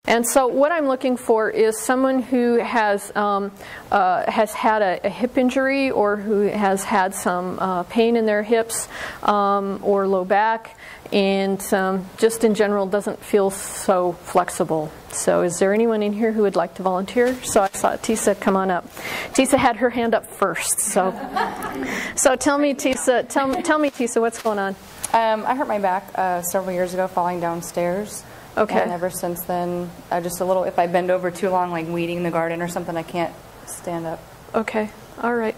And so what I'm looking for is someone who has had a hip injury, or who has had some pain in their hips or low back, and just in general doesn't feel so flexible. So is there anyone in here who would like to volunteer? So I saw Tisa come on up. Tisa had her hand up first. So tell me, Tisa, tell me, Tisa, what's going on? I hurt my back several years ago falling downstairs. Okay. And ever since then, just a little, if I bend over too long, like weeding the garden or something, I can't stand up. Okay. All right.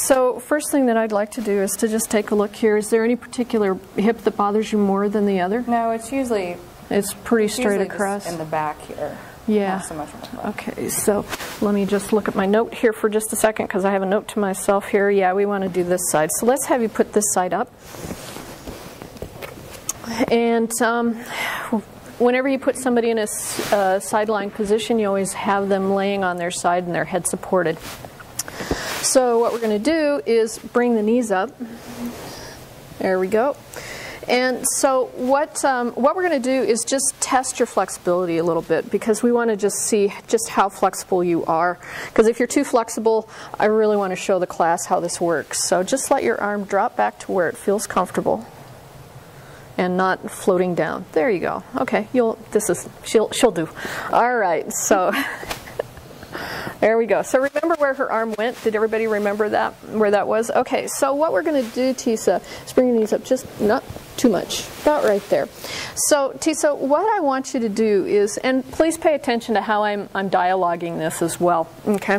So first thing that I'd like to do is to just take a look here. Is there any particular hip that bothers you more than the other? No, it's usually... It's pretty straight across. Just in the back here. Yeah. Not so much in the front. Okay, so let me just look at my note here for just a second, because I have a note to myself here. Yeah, we want to do this side. So let's have you put this side up. And whenever you put somebody in a sideline position, you always have them laying on their side and their head supported. So what we're going to do is bring the knees up. There we go. And so what we're going to do is just test your flexibility a little bit, because we want to just see just how flexible you are. Because if you're too flexible, I really want to show the class how this works. So just let your arm drop back to where it feels comfortable and not floating down. There you go. Okay, she'll do. All right, so there we go. So remember where her arm went? Did everybody remember that, where that was? Okay, so what we're going to do, Tisa, is bring your knees up just not too much, about right there. So Tisa, what I want you to do is, and please pay attention to how I'm dialoguing this as well, okay?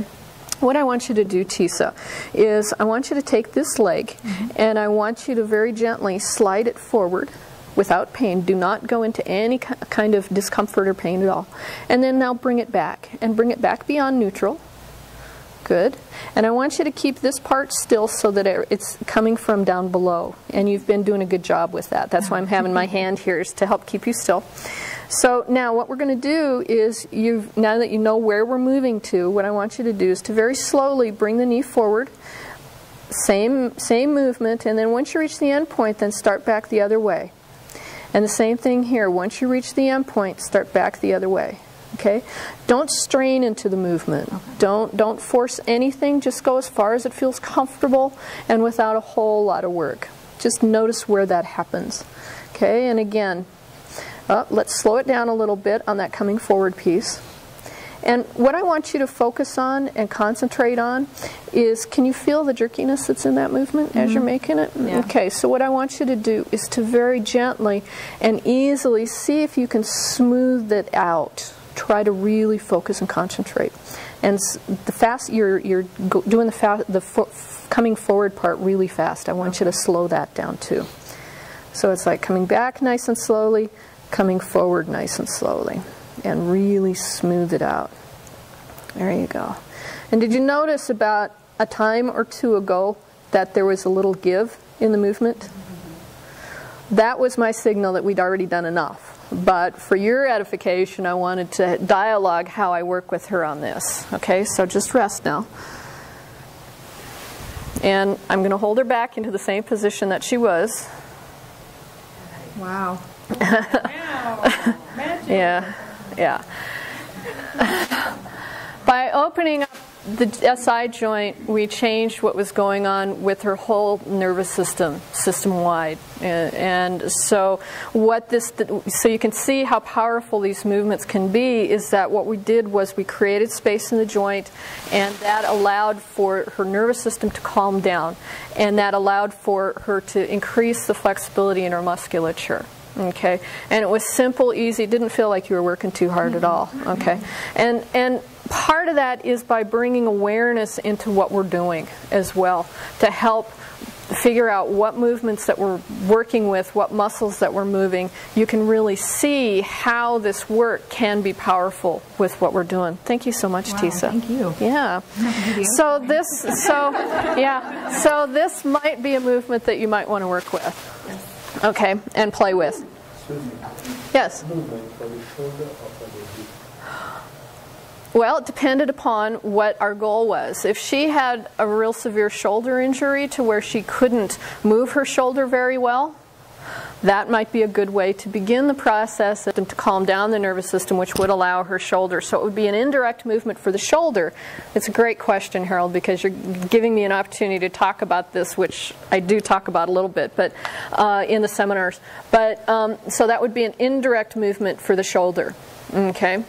What I want you to do, Tisa, is I want you to take this leg, and I want you to very gently slide it forward without pain. Do not go into any kind of discomfort or pain at all. And then now bring it back, and bring it back beyond neutral. Good. And I want you to keep this part still so that it's coming from down below. And you've been doing a good job with that. That's why I'm having my hand here, is to help keep you still. So now what we're going to do is, now that you know where we're moving to, what I want you to do is to very slowly bring the knee forward. Same movement. And then once you reach the end point, then start back the other way. And the same thing here. Once you reach the end point, start back the other way. Okay? Don't strain into the movement. Okay. Don't force anything. Just go as far as it feels comfortable and without a whole lot of work. Just notice where that happens. Okay? And again, let's slow it down a little bit on that coming forward piece. And what I want you to focus on and concentrate on is, can you feel the jerkiness that's in that movement as you're making it? Yeah. Okay, so what I want you to do is to very gently and easily see if you can smooth it out. Try to really focus and concentrate. And you're doing the coming forward part really fast. I want you to slow that down too. So it's like coming back nice and slowly, coming forward nice and slowly. And really smooth it out. There you go. And did you notice about a time or two ago that there was a little give in the movement? That was my signal that we'd already done enough. But for your edification, I wanted to dialogue how I work with her on this. Okay, so just rest now. And I'm going to hold her back into the same position that she was. Wow. Wow. Yeah. Yeah. By opening up the SI joint, we changed what was going on with her whole nervous system, system-wide. And so so you can see how powerful these movements can be, is that what we did was we created space in the joint, and that allowed for her nervous system to calm down, and that allowed for her to increase the flexibility in her musculature. Okay, and it was simple, easy. It didn't feel like you were working too hard at all. Okay, and part of that is by bringing awareness into what we're doing as well, to help figure out what movements that we're working with, what muscles that we're moving. You can really see how this work can be powerful with what we're doing. Thank you so much, Tisa. Thank you. Yeah. So this might be a movement that you might want to work with. Okay, and play with. Yes? Well, it depended upon what our goal was. If she had a real severe shoulder injury to where she couldn't move her shoulder very well, that might be a good way to begin the process and to calm down the nervous system, which would allow her shoulder. So it would be an indirect movement for the shoulder. It's a great question, Harold, because you're giving me an opportunity to talk about this, which I do talk about a little bit, but in the seminars. But so that would be an indirect movement for the shoulder. Okay.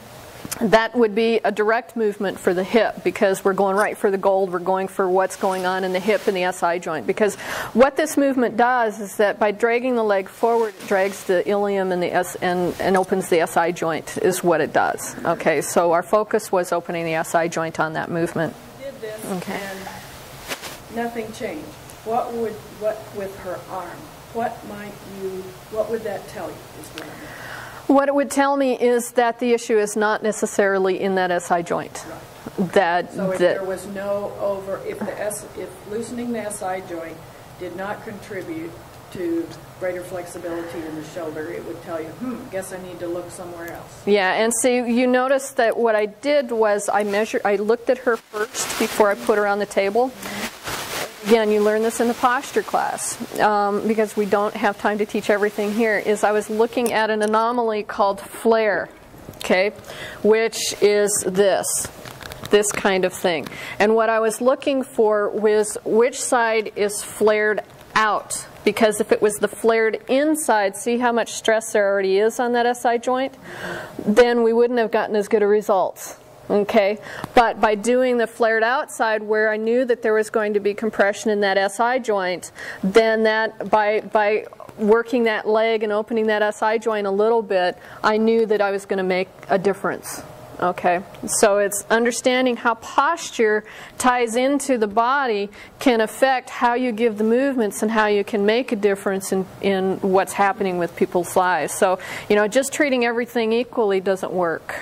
That would be a direct movement for the hip, because we're going right for the gold. We're going for what's going on in the hip and the SI joint. Because what this movement does is that by dragging the leg forward, it drags the ilium and and opens the SI joint is what it does. Okay, so our focus was opening the SI joint on that movement. You did this, okay, and nothing changed. What with her arm? What would that tell you? Is what I mean. What it would tell me is that the issue is not necessarily in that SI joint. Right. So if there was no if loosening the SI joint did not contribute to greater flexibility in the shoulder, it would tell you, guess I need to look somewhere else. Yeah, and see, you notice that what I did was I looked at her first before I put her on the table. Again, you learn this in the posture class, because we don't have time to teach everything here, is I was looking at an anomaly called flare, okay, which is this kind of thing. And what I was looking for was which side is flared out, because if it was the flared inside, see how much stress there already is on that SI joint? Then we wouldn't have gotten as good a results. Okay, but by doing the flared outside where I knew that there was going to be compression in that SI joint, then that by working that leg and opening that SI joint a little bit, I knew that I was going to make a difference. Okay, so it's understanding how posture ties into the body can affect how you give the movements and how you can make a difference in what's happening with people's lives. So, you know, just treating everything equally doesn't work.